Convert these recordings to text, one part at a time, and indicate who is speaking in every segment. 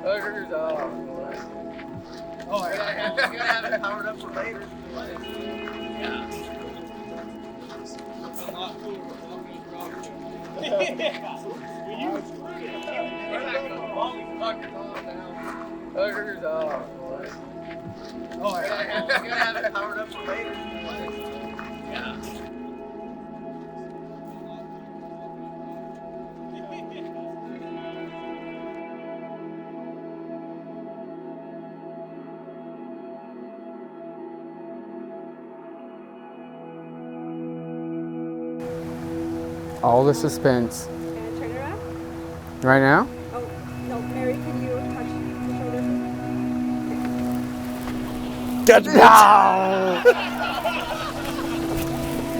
Speaker 1: Hookers, oh, yeah. You gotta have it powered up for later. Yeah. I'm not cool with walking across it. Well, you were screwed. Hookers, oh, yeah. You gotta have it powered up for later. Yeah.
Speaker 2: All the suspense.
Speaker 3: Gonna turn around?
Speaker 2: Right now?
Speaker 3: Oh, no, Mary, can you touch the shoulder?
Speaker 2: Gotcha.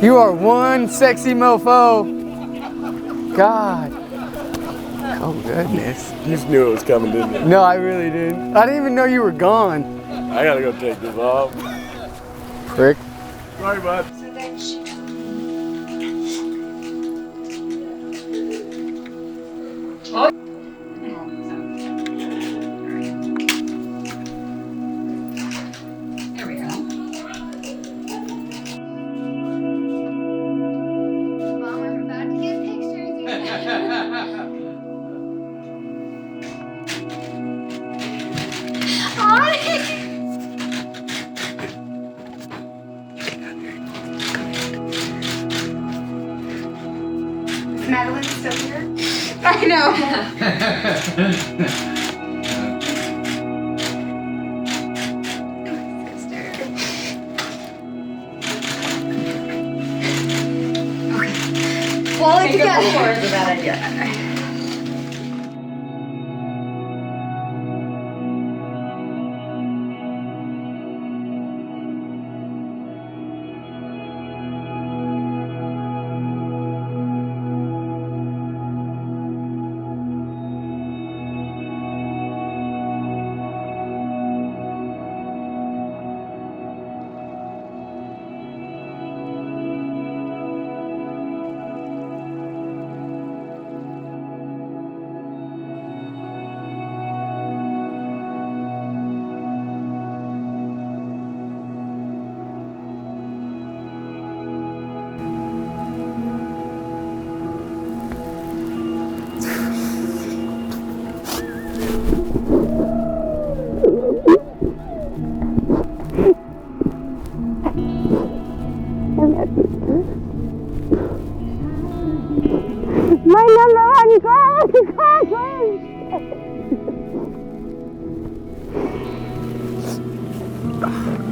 Speaker 2: You are one sexy mofo. God. Oh, goodness.
Speaker 4: You just knew it was coming, didn't you?
Speaker 2: No, I really didn't. I didn't even know you were gone.
Speaker 4: I gotta go take this off.
Speaker 2: Rick.
Speaker 4: Sorry, bud.
Speaker 3: So then she...
Speaker 5: There we go.
Speaker 6: Mom, I'm about to get pictures again. Is Madeline still here? I know. Sister. Okay. Pull it together.
Speaker 5: Is a bad idea.
Speaker 3: My number one goal is accomplished!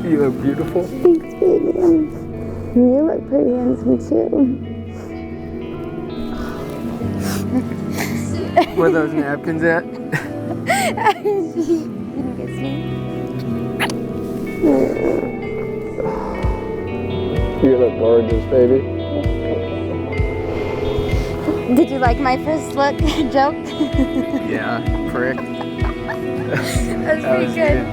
Speaker 2: You look beautiful.
Speaker 3: Thanks, baby. You look pretty handsome too.
Speaker 2: Where are those napkins at?
Speaker 3: You gonna kiss me?
Speaker 2: You look gorgeous, baby.
Speaker 3: Did you like my first look joke?
Speaker 2: Yeah, prick.
Speaker 3: That's pretty good.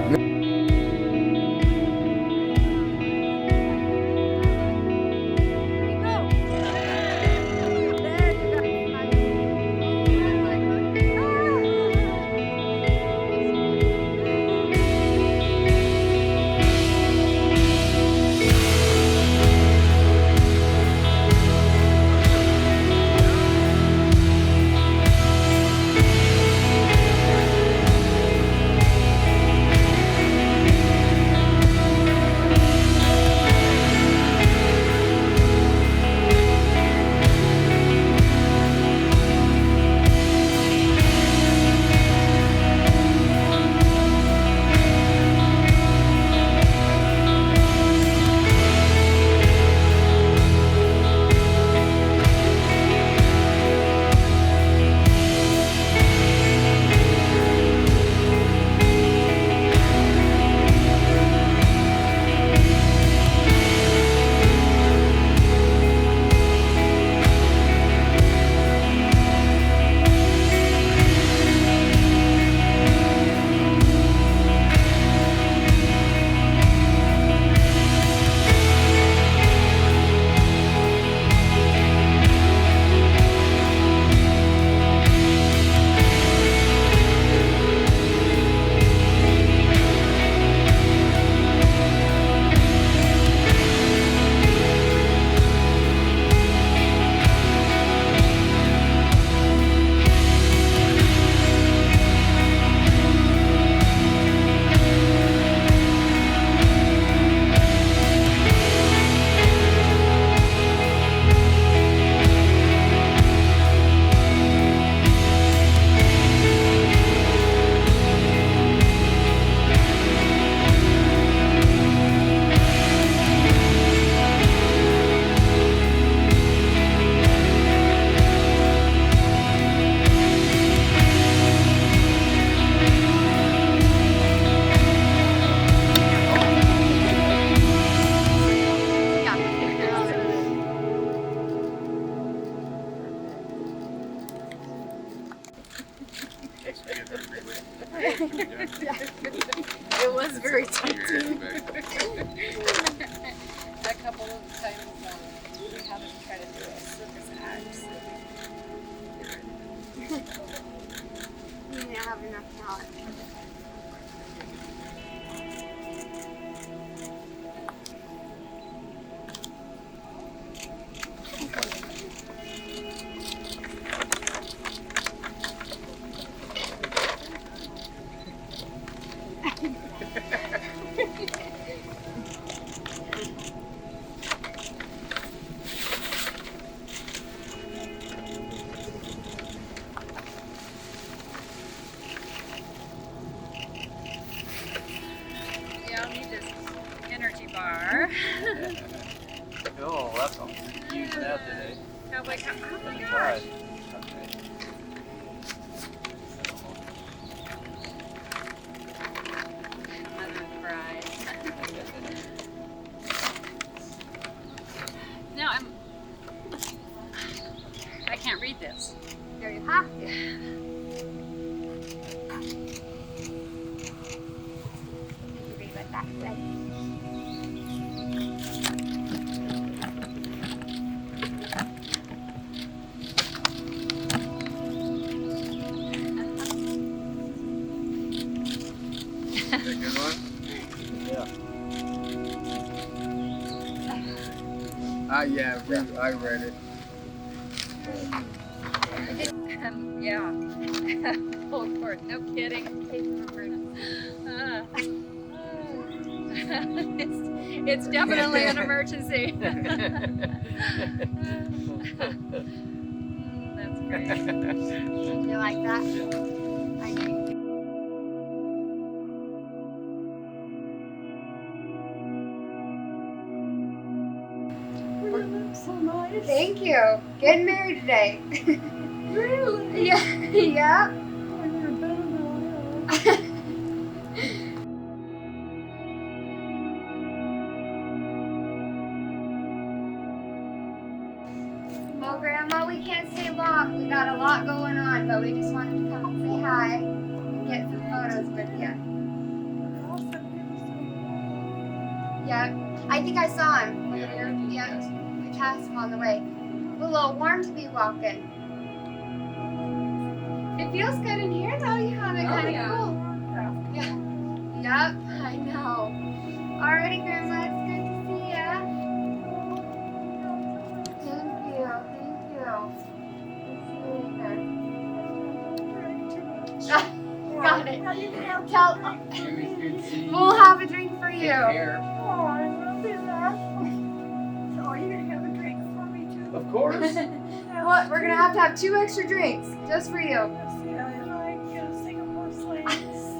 Speaker 3: enough now.
Speaker 5: Yeah, I'll need this energy bar.
Speaker 1: Oh, that's all. Use that today.
Speaker 5: Cowboy cap. Oh my gosh. Mother bride. Now I can't read this.
Speaker 3: There you have to. Read what that said.
Speaker 1: Good one?
Speaker 2: Yeah, I read it.
Speaker 5: Yeah. Oh, of course. No kidding. It's definitely an emergency. That's great.
Speaker 3: You like that? I do. Thank you. Getting married today. Really? Yeah. Yeah. Well, Grandma, we can't stay long. We got a lot going on, but we just wanted to come and say hi and get some photos with you. Yeah, I think I saw him. Yeah, we passed him on the way. A little warm to be walking. It feels good in here, though. You have it kind of cool. Yeah. Yep, I know. Alrighty, Grandma, it's good to see ya. Thank you. See you later. Got it. Tell. We'll have a drink for you.
Speaker 1: Care. Of course.
Speaker 3: What? We're gonna have 2 extra drinks just for you.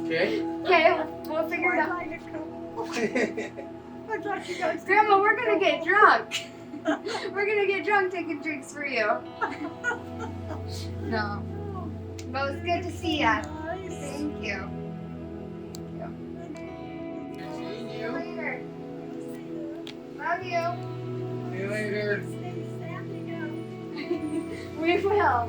Speaker 1: Okay.
Speaker 3: Okay, we'll figure it out. Grandma, we're gonna get drunk. We're gonna get drunk taking drinks for you. No. But it was good to see ya. Thank you.
Speaker 1: Seeing
Speaker 3: See you
Speaker 1: you.
Speaker 3: later. Love you.
Speaker 1: See you later.
Speaker 3: We will.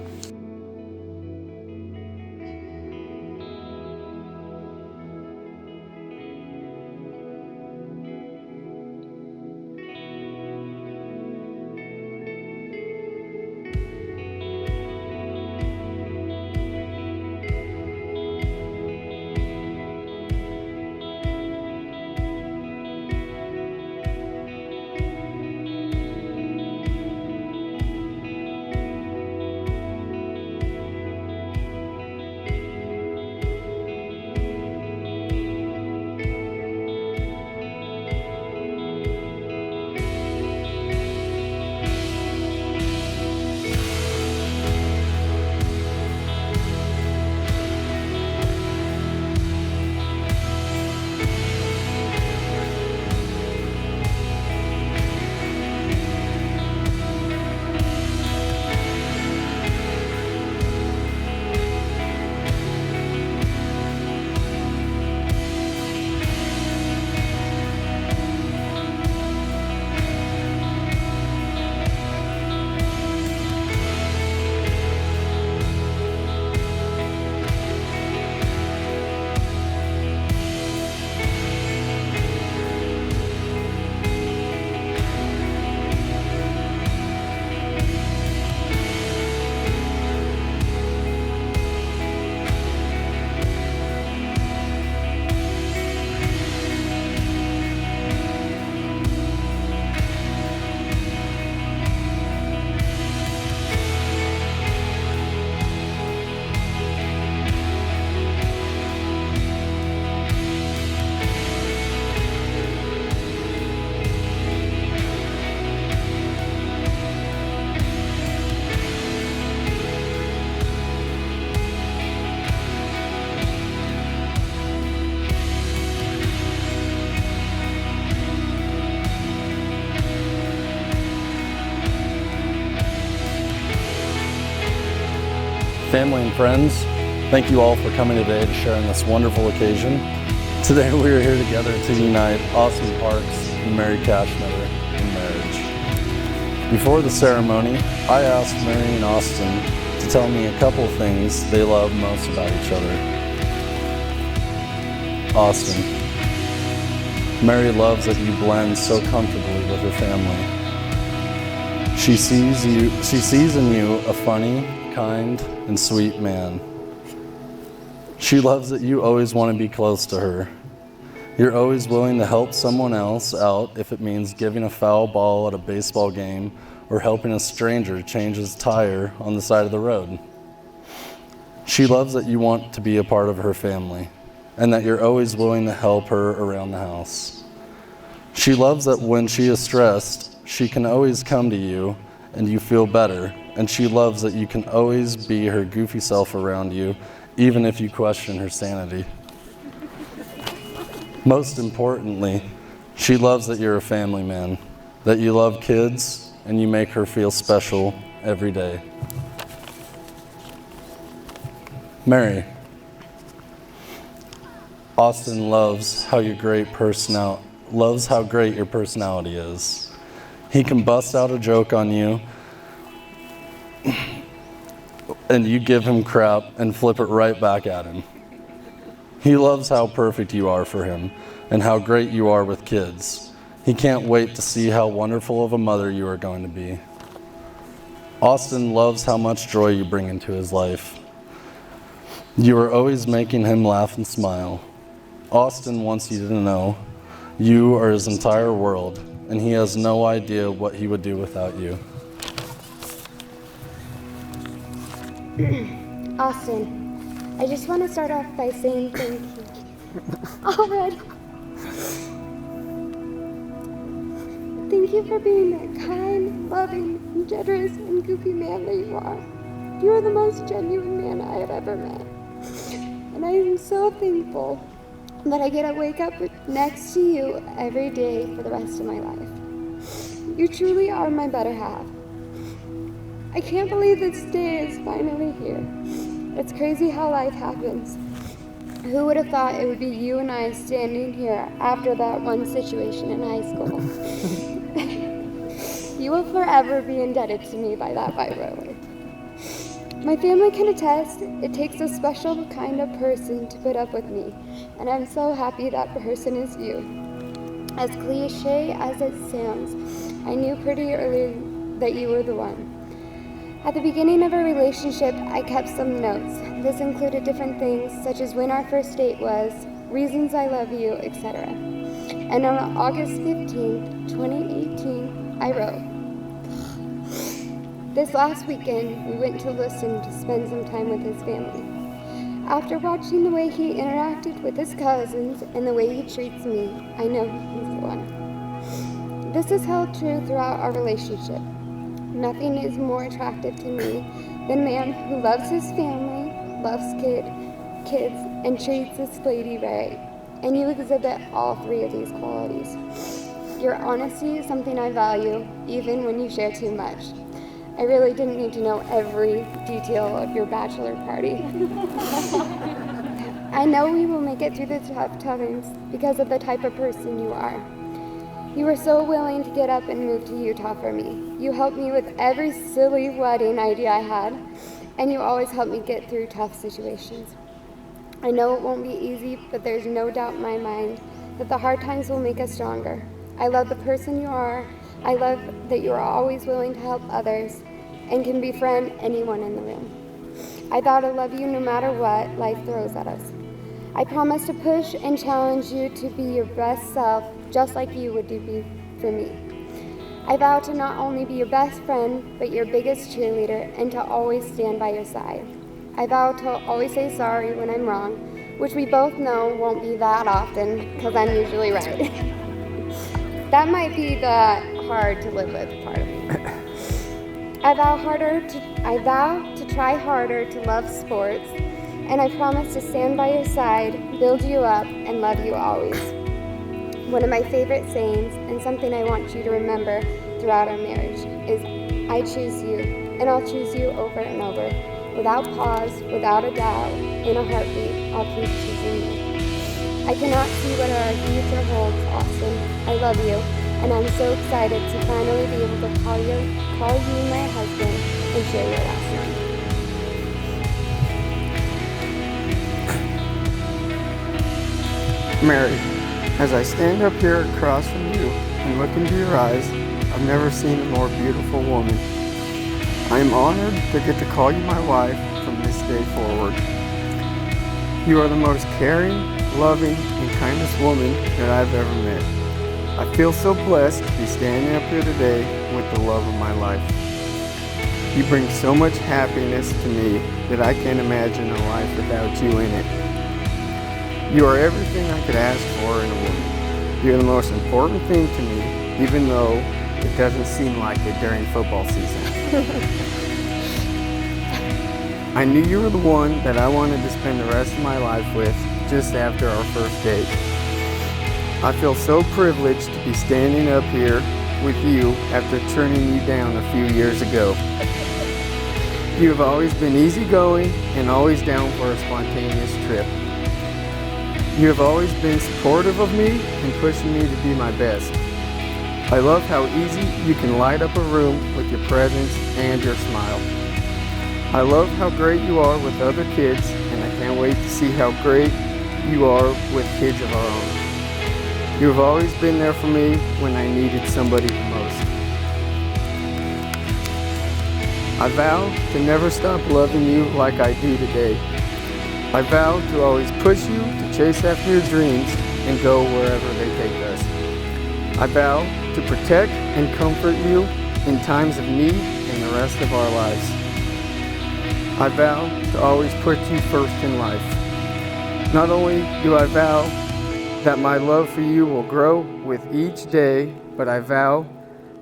Speaker 7: Family and friends, thank you all for coming today to share in this wonderful occasion. Today we are here together to unite Austin Parks and Mary Cashmiller in marriage. Before the ceremony, I asked Mary and Austin to tell me a couple things they love most about each other. Austin, Mary loves that you blend so comfortably with her family. She sees in you a funny, kind, and sweet man. She loves that you always want to be close to her. You're always willing to help someone else out if it means giving a foul ball at a baseball game or helping a stranger change his tire on the side of the road. She loves that you want to be a part of her family and that you're always willing to help her around the house. She loves that when she is stressed, she can always come to you and you feel better, and she loves that you can always be her goofy self around you, even if you question her sanity. Most importantly, she loves that you're a family man, that you love kids, and you make her feel special every day. Mary, Austin loves how great your personality is. He can bust out a joke on you, and you give him crap and flip it right back at him. He loves how perfect you are for him and how great you are with kids. He can't wait to see how wonderful of a mother you are going to be. Austin loves how much joy you bring into his life. You are always making him laugh and smile. Austin wants you to know you are his entire world, and he has no idea what he would do without you.
Speaker 3: Austin, I just want to start off by saying thank you. Already. Thank you for being that kind, loving, and generous and goofy man that you are. You are the most genuine man I have ever met. And I am so thankful that I get to wake up next to you every day for the rest of my life. You truly are my better half. I can't believe this day is finally here. It's crazy how life happens. Who would have thought it would be you and I standing here after that one situation in high school? You will forever be indebted to me by that by-road. My family can attest it takes a special kind of person to put up with me, and I'm so happy that person is you. As cliche as it sounds, I knew pretty early that you were the one. At the beginning of our relationship, I kept some notes. This included different things, such as when our first date was, reasons I love you, etc. And on August 15th, 2018, I wrote, this last weekend, we went to Liston to spend some time with his family. After watching the way he interacted with his cousins and the way he treats me, I know he's the one. This has held true throughout our relationship. Nothing is more attractive to me than a man who loves his family, loves kids, and treats this lady right. And you exhibit all three of these qualities. Your honesty is something I value, even when you share too much. I really didn't need to know every detail of your bachelor party. I know we will make it through the tough times because of the type of person you are. You were so willing to get up and move to Utah for me. You helped me with every silly wedding idea I had, and you always helped me get through tough situations. I know it won't be easy, but there's no doubt in my mind that the hard times will make us stronger. I love the person you are. I love that you are always willing to help others and can befriend anyone in the room. I vow to love you no matter what life throws at us. I promise to push and challenge you to be your best self, just like you would do for me. I vow to not only be your best friend, but your biggest cheerleader, and to always stand by your side. I vow to always say sorry when I'm wrong, which we both know won't be that often, because I'm usually right. That might be the hard to live with part of me. I vow to try harder to love sports, and I promise to stand by your side, build you up, and love you always. One of my favorite sayings, and something I want you to remember throughout our marriage, is I choose you, and I'll choose you over and over, Without pause, without a doubt, in a heartbeat, I'll keep choosing you. I cannot see what our future holds, Austin. I love you, and I'm so excited to finally be able to call you my husband and share your last name.
Speaker 8: Mary, as I stand up here across from you and look into your eyes, I've never seen a more beautiful woman. I am honored to get to call you my wife from this day forward. You are the most caring, loving, and kindest woman that I've ever met. I feel so blessed to be standing up here today with the love of my life. You bring so much happiness to me that I can't imagine a life without you in it. You are everything I could ask for in a woman. You're the most important thing to me, even though it doesn't seem like it during football season. I knew you were the one that I wanted to spend the rest of my life with just after our first date. I feel so privileged to be standing up here with you after turning you down a few years ago. You have always been easygoing and always down for a spontaneous trip. You have always been supportive of me and pushing me to be my best. I love how easy you can light up a room with your presence and your smile. I love how great you are with other kids, and I can't wait to see how great you are with kids of our own. You have always been there for me when I needed somebody the most. I vow to never stop loving you like I do today. I vow to always push you to chase after your dreams and go wherever they take us. I vow to protect and comfort you in times of need and the rest of our lives. I vow to always put you first in life. Not only do I vow that my love for you will grow with each day, but I vow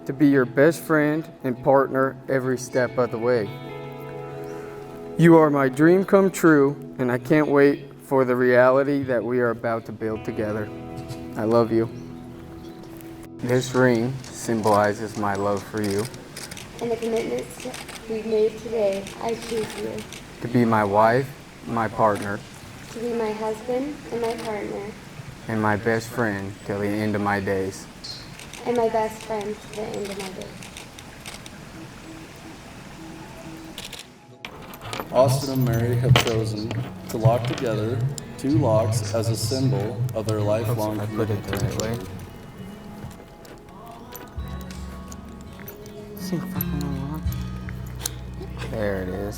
Speaker 8: to be your best friend and partner every step of the way. You are my dream come true, and I can't wait for the reality that we are about to build together. I love you. This ring symbolizes my love for you.
Speaker 3: And the commitments we've made today, I choose you.
Speaker 8: To be my wife, my partner,
Speaker 3: To be my husband and my partner,
Speaker 8: and my best friend till the end of my days.
Speaker 3: and my best friend to the end of my days.
Speaker 7: Austin and Mary have chosen to lock together 2 locks as a symbol of their lifelong
Speaker 8: I put it the right way. There it is.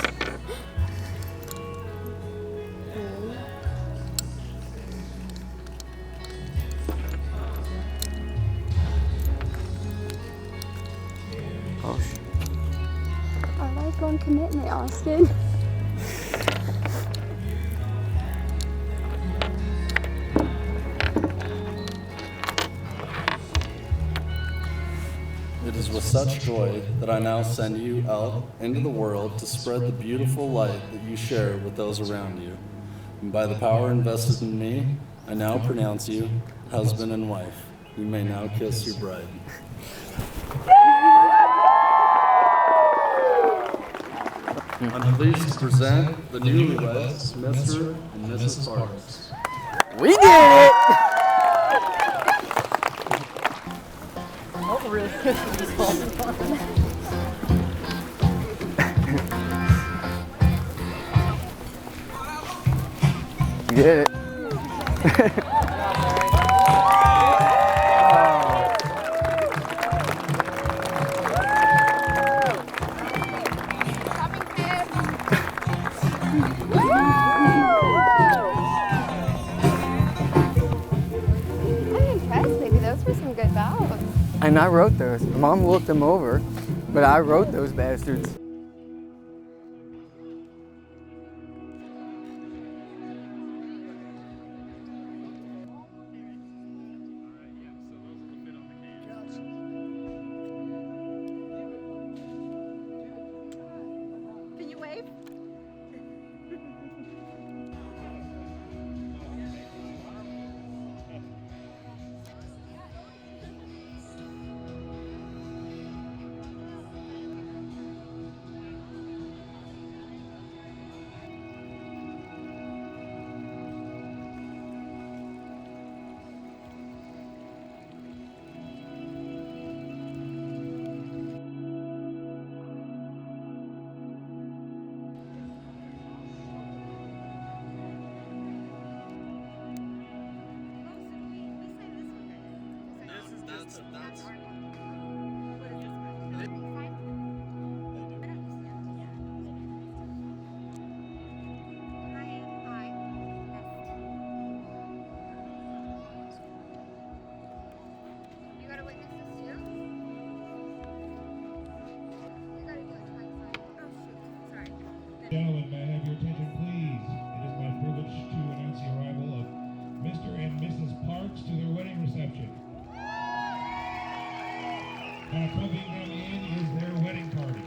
Speaker 8: Oh,
Speaker 3: I like on commitment, Austin.
Speaker 7: It is with such joy that I now send you out into the world to spread the beautiful light that you share with those around you. And by the power invested in me, I now pronounce you husband and wife. You may now kiss your bride. I'm pleased to present the newlyweds, Mr. and Mrs. Parks.
Speaker 8: we did it! You did it.
Speaker 3: I'm impressed, baby. Those were some good vows.
Speaker 8: And I wrote those. Mom looked them over, but I wrote those bastards.
Speaker 5: Can you wave?
Speaker 9: Puppy coming in is their wedding party.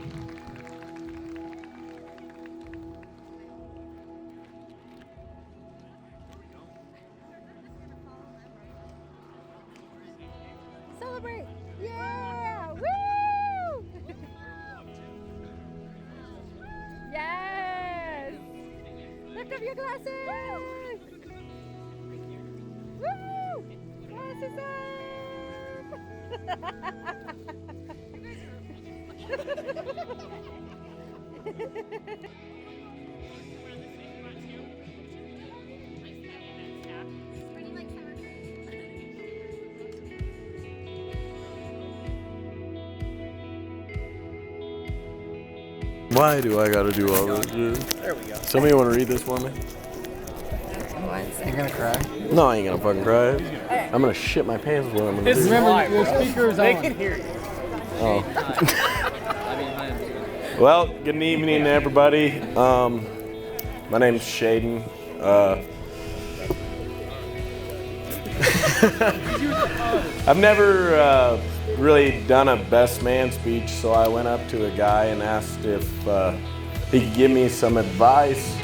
Speaker 10: Celebrate! Yeah! Woo! Yes! Lift up your glasses! Woo! Glasses up!
Speaker 4: Why do I gotta do all this?
Speaker 1: There we go.
Speaker 4: Somebody want to read this for me?
Speaker 8: You're gonna cry?
Speaker 4: No, I ain't gonna fucking cry. I'm gonna shit my pants when I'm gonna do this.
Speaker 8: Remember, your speaker's
Speaker 1: They
Speaker 8: on.
Speaker 1: can hear you.
Speaker 4: Oh. Well, good evening, everybody. My name's Shaden. I've never really done a best man speech, so I went up to a guy and asked if he could give me some advice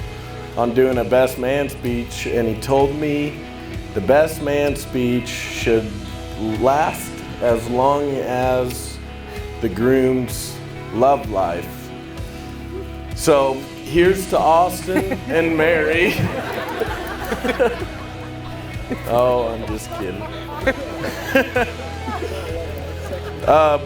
Speaker 4: on doing a best man speech, and he told me the best man speech should last as long as the groom's love life. So here's to Austin and Mary. Oh, I'm just kidding.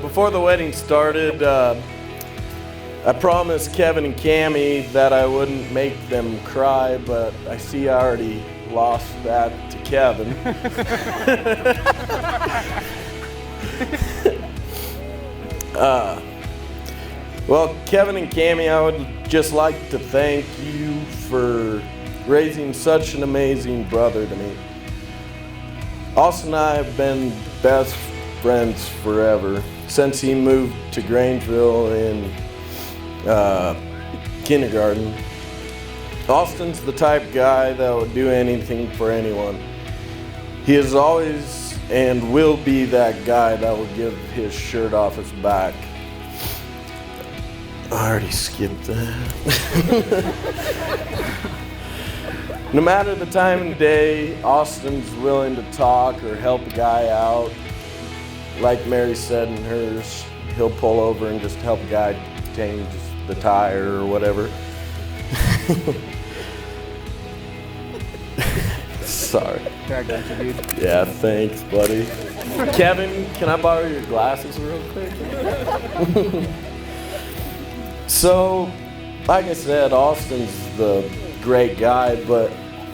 Speaker 4: Before the wedding started, I promised Kevin and Cammie that I wouldn't make them cry, but I see I already lost that to Kevin. Well, Kevin and Cammie, I would just like to thank you for raising such an amazing brother to me. Austin and I have been best friends forever since he moved to Grangeville in kindergarten. Austin's the type of guy that would do anything for anyone. He is always and will be that guy that will give his shirt off his back. I already skipped that. No matter the time of day, Austin's willing to talk or help a guy out. Like Mary said in hers, he'll pull over and just help a guy change the tire or whatever. Sorry.
Speaker 8: I got you, dude.
Speaker 4: Yeah, thanks, buddy. Kevin, can I borrow your glasses real quick? So, like I said, Austin's the great guy, but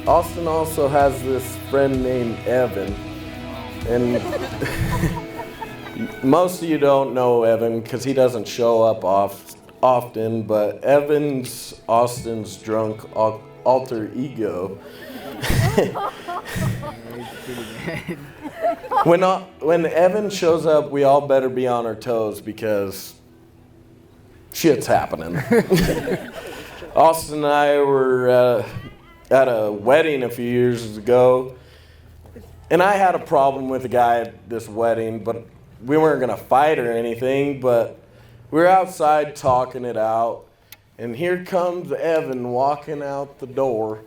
Speaker 4: Austin also has this friend named Evan. And most of you don't know Evan because he doesn't show up often, but Evan's Austin's drunk alter ego. When Evan shows up, we all better be on our toes because shit's happening. Austin and I were at a wedding a few years ago, and I had a problem with a guy at this wedding, but we weren't gonna fight or anything, but we were outside talking it out, and here comes Evan walking out the door.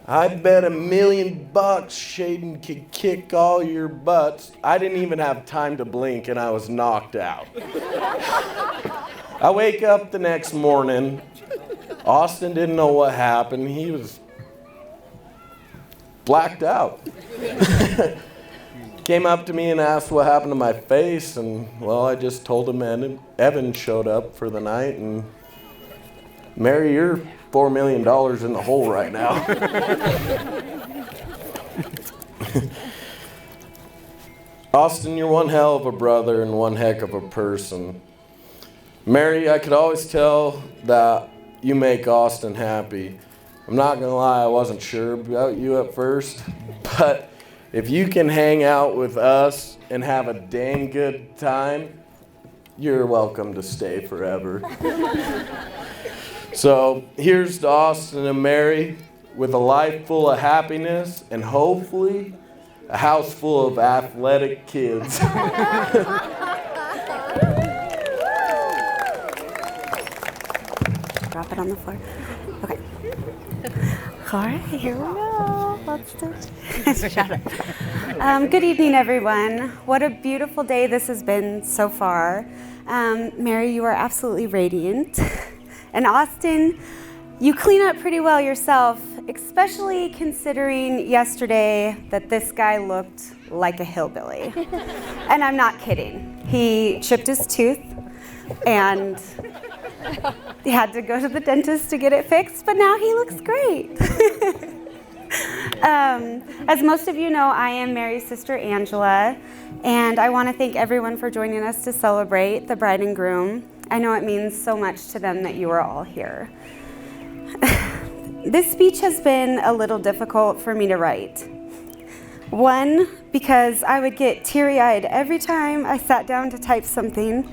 Speaker 4: I bet $1 million Shaden could kick all your butts. I didn't even have time to blink, and I was knocked out. I wake up the next morning. Austin didn't know what happened. He was blacked out. Came up to me and asked what happened to my face, and well, I just told him Evan showed up for the night, and Mary, you're $4 million in the hole right now. Austin, you're one hell of a brother and one heck of a person. Mary, I could always tell that you make Austin happy. I'm not gonna lie, I wasn't sure about you at first, but if you can hang out with us and have a dang good time, you're welcome to stay forever. So here's to Austin and Mary with a life full of happiness and hopefully a house full of athletic kids.
Speaker 11: drop it on the floor. Okay. All right, here we go. Let's do it. Shut up. Good evening, everyone. What a beautiful day this has been so far. Mary, you are absolutely radiant. And Austin, you clean up pretty well yourself, especially considering yesterday that this guy looked like a hillbilly. And I'm not kidding. He chipped his tooth and he had to go to the dentist to get it fixed, but now he looks great. As most of you know, I am Mary's sister Angela, and I want to thank everyone for joining us to celebrate the bride and groom. I know it means so much to them that you are all here. This speech has been a little difficult for me to write. One, because I would get teary-eyed every time I sat down to type something,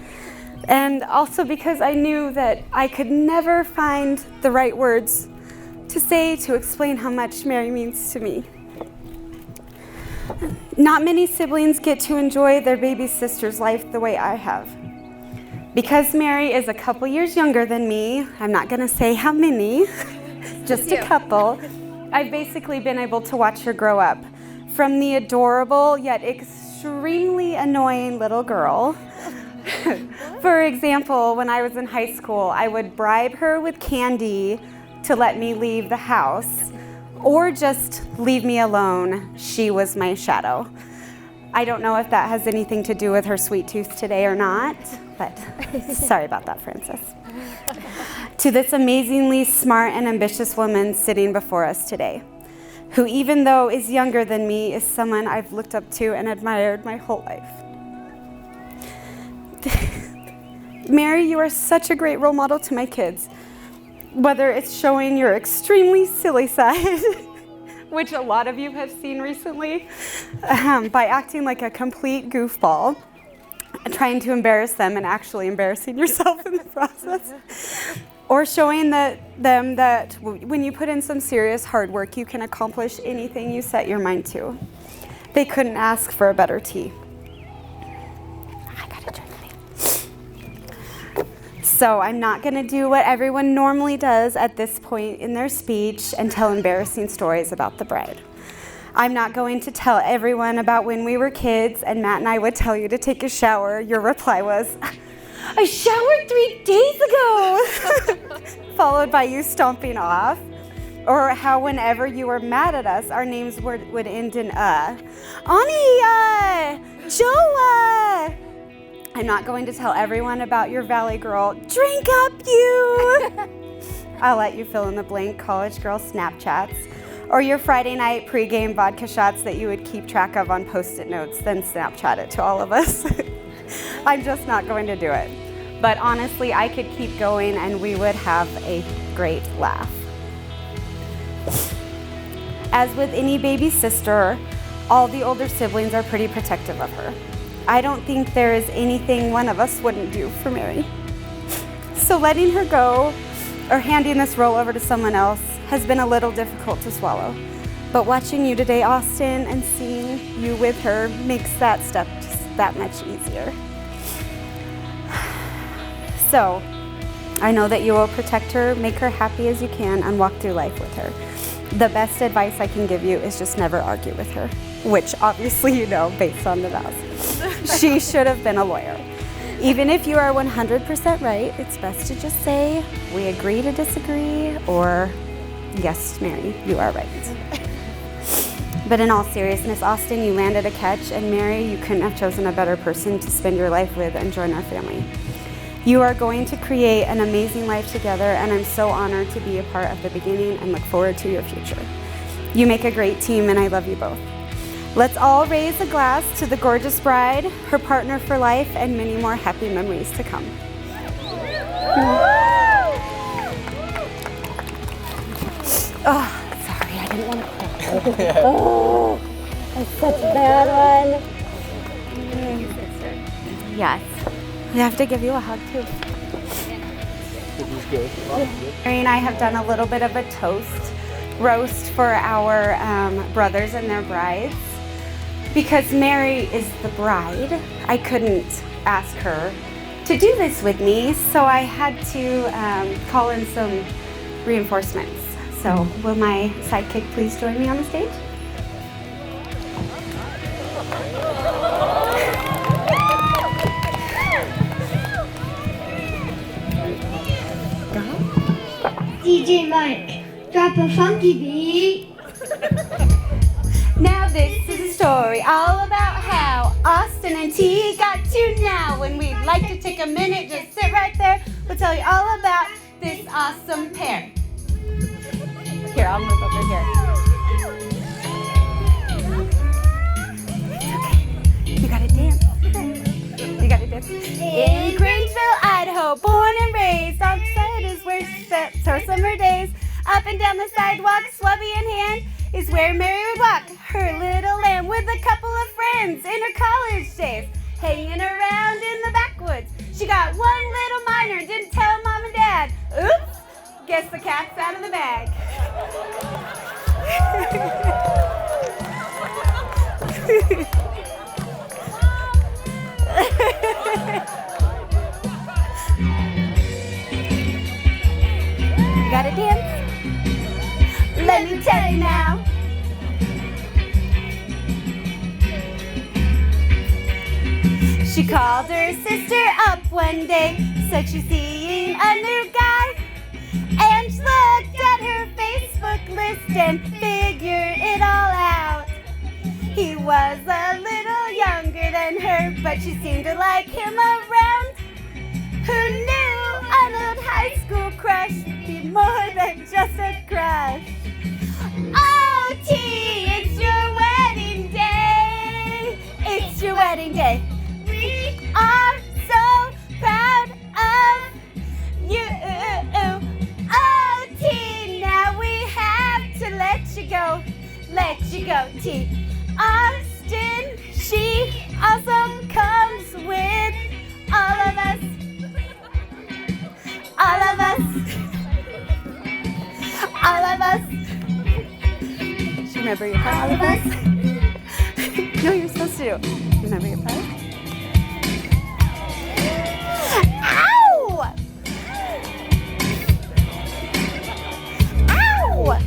Speaker 11: and also because I knew that I could never find the right words to say to explain how much Mary means to me. Not many siblings get to enjoy their baby sister's life the way I have. Because Mary is a couple years younger than me, I'm not going to say how many, just a couple, I've basically been able to watch her grow up. From the adorable yet extremely annoying little girl. For example, when I was in high school, I would bribe her with candy to let me leave the house, or just leave me alone. She was my shadow. I don't know if that has anything to do with her sweet tooth today or not, but sorry about that, Frances. To this amazingly smart and ambitious woman sitting before us today, who even though is younger than me, is someone I've looked up to and admired my whole life. Mary, you are such a great role model to my kids. Whether it's showing your extremely silly side, which a lot of you have seen recently, by acting like a complete goofball, trying to embarrass them and actually embarrassing yourself in the process, or showing them that when you put in some serious hard work, you can accomplish anything you set your mind to. They couldn't ask for a better tea. So I'm not going to do what everyone normally does at this point in their speech and tell embarrassing stories about the bride. I'm not going to tell everyone about when we were kids and Matt and I would tell you to take a shower. Your reply was, I showered 3 days ago, followed by you stomping off. Or how whenever you were mad at us, our names would end in Ani, Joe, I'm not going to tell everyone about your Valley Girl, drink up you. I'll let you fill in the blank college girl Snapchats, or your Friday night pregame vodka shots that you would keep track of on Post-it notes, then Snapchat it to all of us. I'm just not going to do it. But honestly, I could keep going and we would have a great laugh. As with any baby sister, all the older siblings are pretty protective of her. I don't think there is anything one of us wouldn't do for Mary. So letting her go or handing this role over to someone else has been a little difficult to swallow. But watching you today, Austin, and seeing you with her makes that step just that much easier. So I know that you will protect her, make her happy as you can, and walk through life with her. The best advice I can give you is just never argue with her, which obviously you know based on the vows. She should have been a lawyer. Even if you are 100% right, it's best to just say, we agree to disagree, or yes, Mary, you are right. But in all seriousness, Austin, you landed a catch, and Mary, you couldn't have chosen a better person to spend your life with and join our family. You are going to create an amazing life together, and I'm so honored to be a part of the beginning and look forward to your future. You make a great team, and I love you both. Let's all raise a glass to the gorgeous bride, her partner for life, and many more happy memories to come. Oh, sorry, I didn't want to cry. Oh, that's such a bad one. Yes. We have to give you a hug too. Mary and I have done a little bit of a toast roast for our brothers and their brides. Because Mary is the bride, I couldn't ask her to do this with me, so I had to call in some reinforcements. So will my sidekick please join me on the stage?
Speaker 6: DJ Mike, drop a funky beat.
Speaker 11: Now this is a story all about how Austin and T got to now. When we'd like to take a minute, just sit right there. We'll tell you all about this awesome pair. Here, I'll move over here. It's okay. You gotta dance. You gotta dance. In Grangeville, Idaho, born and raised, outside is where she spent her summer days. Up and down the sidewalk, swubby in hand, is where Mary would walk her little lamb with a couple of friends in her college days, hanging around in the backwoods. She got one little minor, didn't tell mom and dad. Oops, guess the cat's out of the bag. You gotta dance. Let me tell you now. She called her sister up one day, said she's seeing a new guy, and she looked at her Facebook list and figured it all out. He was a little younger than her, but she seemed to like him around. Who knew an old high school crush would be more than just a crush? Oh, T, it's your wedding day. It's your wedding day. We are so proud of you. Oh, T, now we have to let you go. Let you go, T. Austin, she also comes with all of us. All of us. All of us. Remember your part? All of us. No, you're supposed to. Remember your part? Ow! Ow!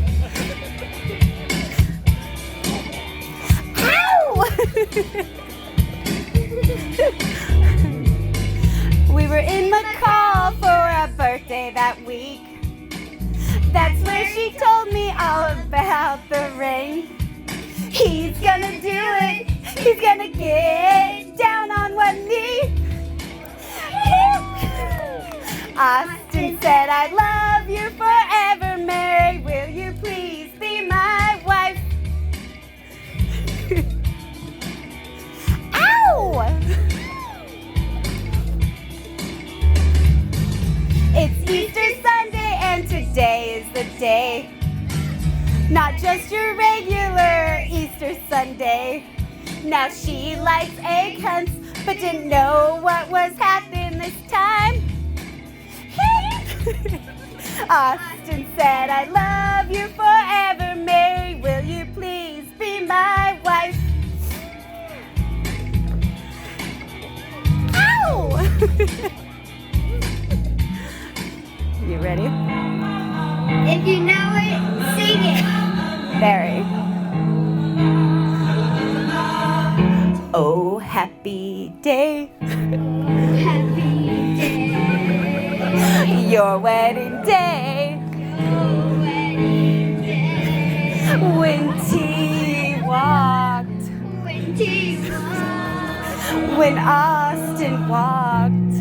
Speaker 11: Ow! We were in McCall for a birthday that week. That's where she told me all about the ring. He's gonna do it. He's gonna get down on one knee. Austin said, I love you forever, Mary. Will you please be my wife? Ow! It's Easter Sunday and today is the day. Not just your regular Easter Sunday. Now she likes egg hunts, but didn't know what was happening this time. Austin said, I love you forever, Mary. Will you please be my wife? Ow! You ready?
Speaker 6: If you know it, sing it.
Speaker 11: Very. Oh, happy day.
Speaker 6: Happy day.
Speaker 11: Your wedding day.
Speaker 6: Your wedding day.
Speaker 11: When T walked.
Speaker 6: When T walked.
Speaker 11: When Austin walked.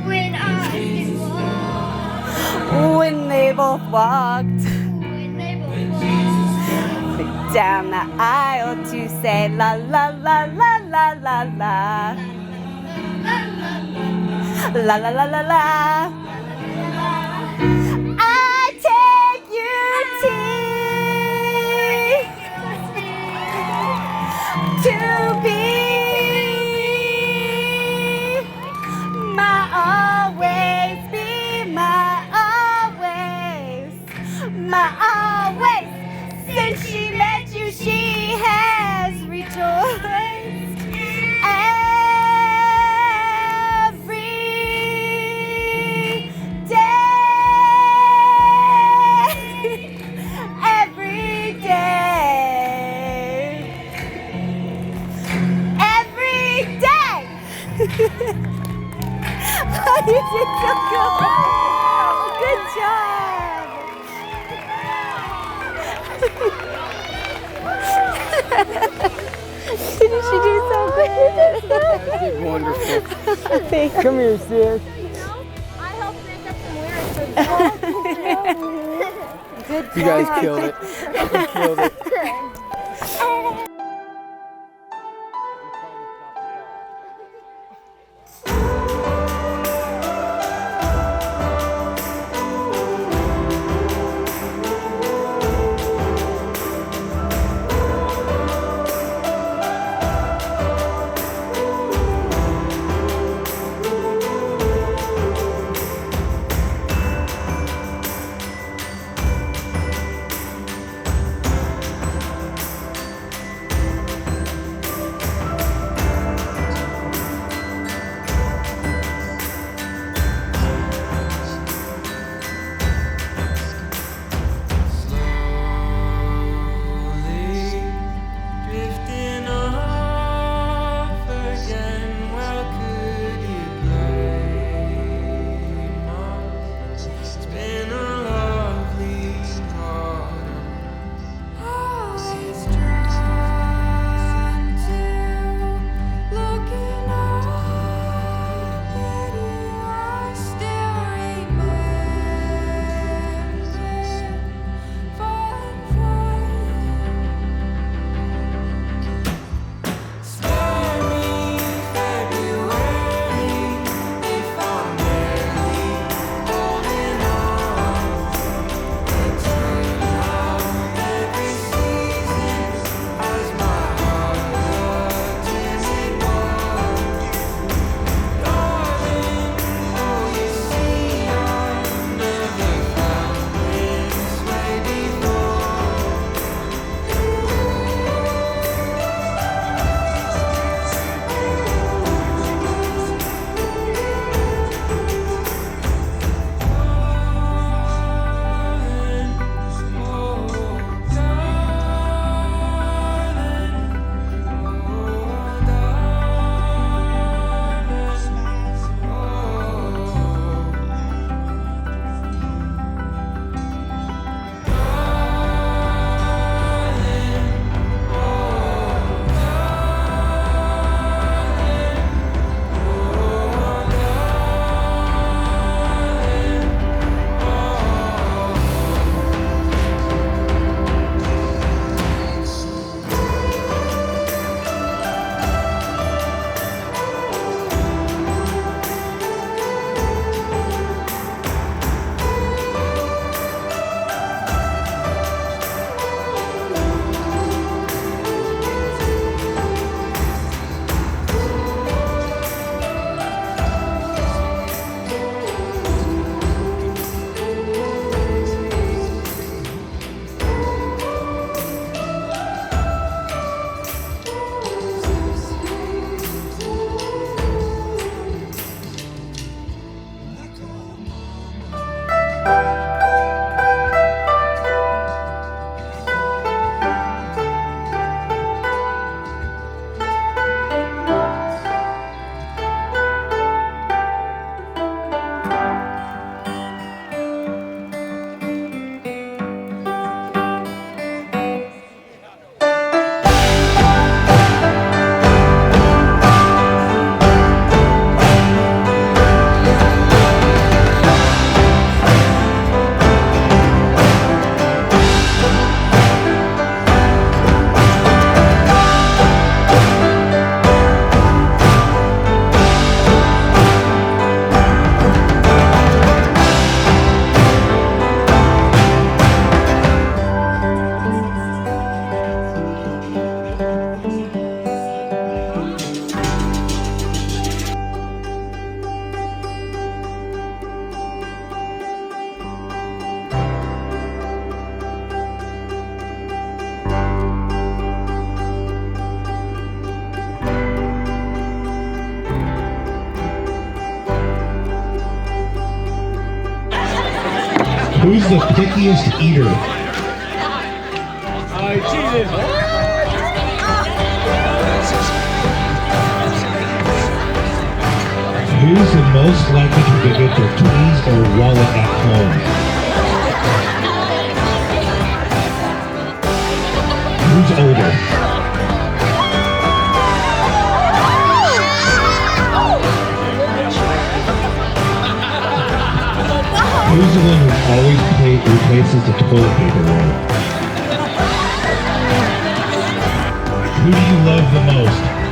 Speaker 6: When Austin walked.
Speaker 11: When they both walked.
Speaker 6: When they both walked.
Speaker 11: Down the aisle to say la la la la la la la. La la la la la. I take you, T, to be my always, be my always, my always. Since she met you, she has rejoiced every did so good. Good job. Didn't she do so good?
Speaker 8: I did wonderful.
Speaker 11: Thank you.
Speaker 8: Come here, sis.
Speaker 10: I helped make up some lyrics for
Speaker 11: Good job.
Speaker 8: You guys killed it. You killed it.
Speaker 9: Who's the pickiest eater?
Speaker 1: Jesus.
Speaker 9: Who's the most likely to forget their keys or wallet at home? Who's older? Who's the one who always replaces the toilet paper roll? Who do you love the most?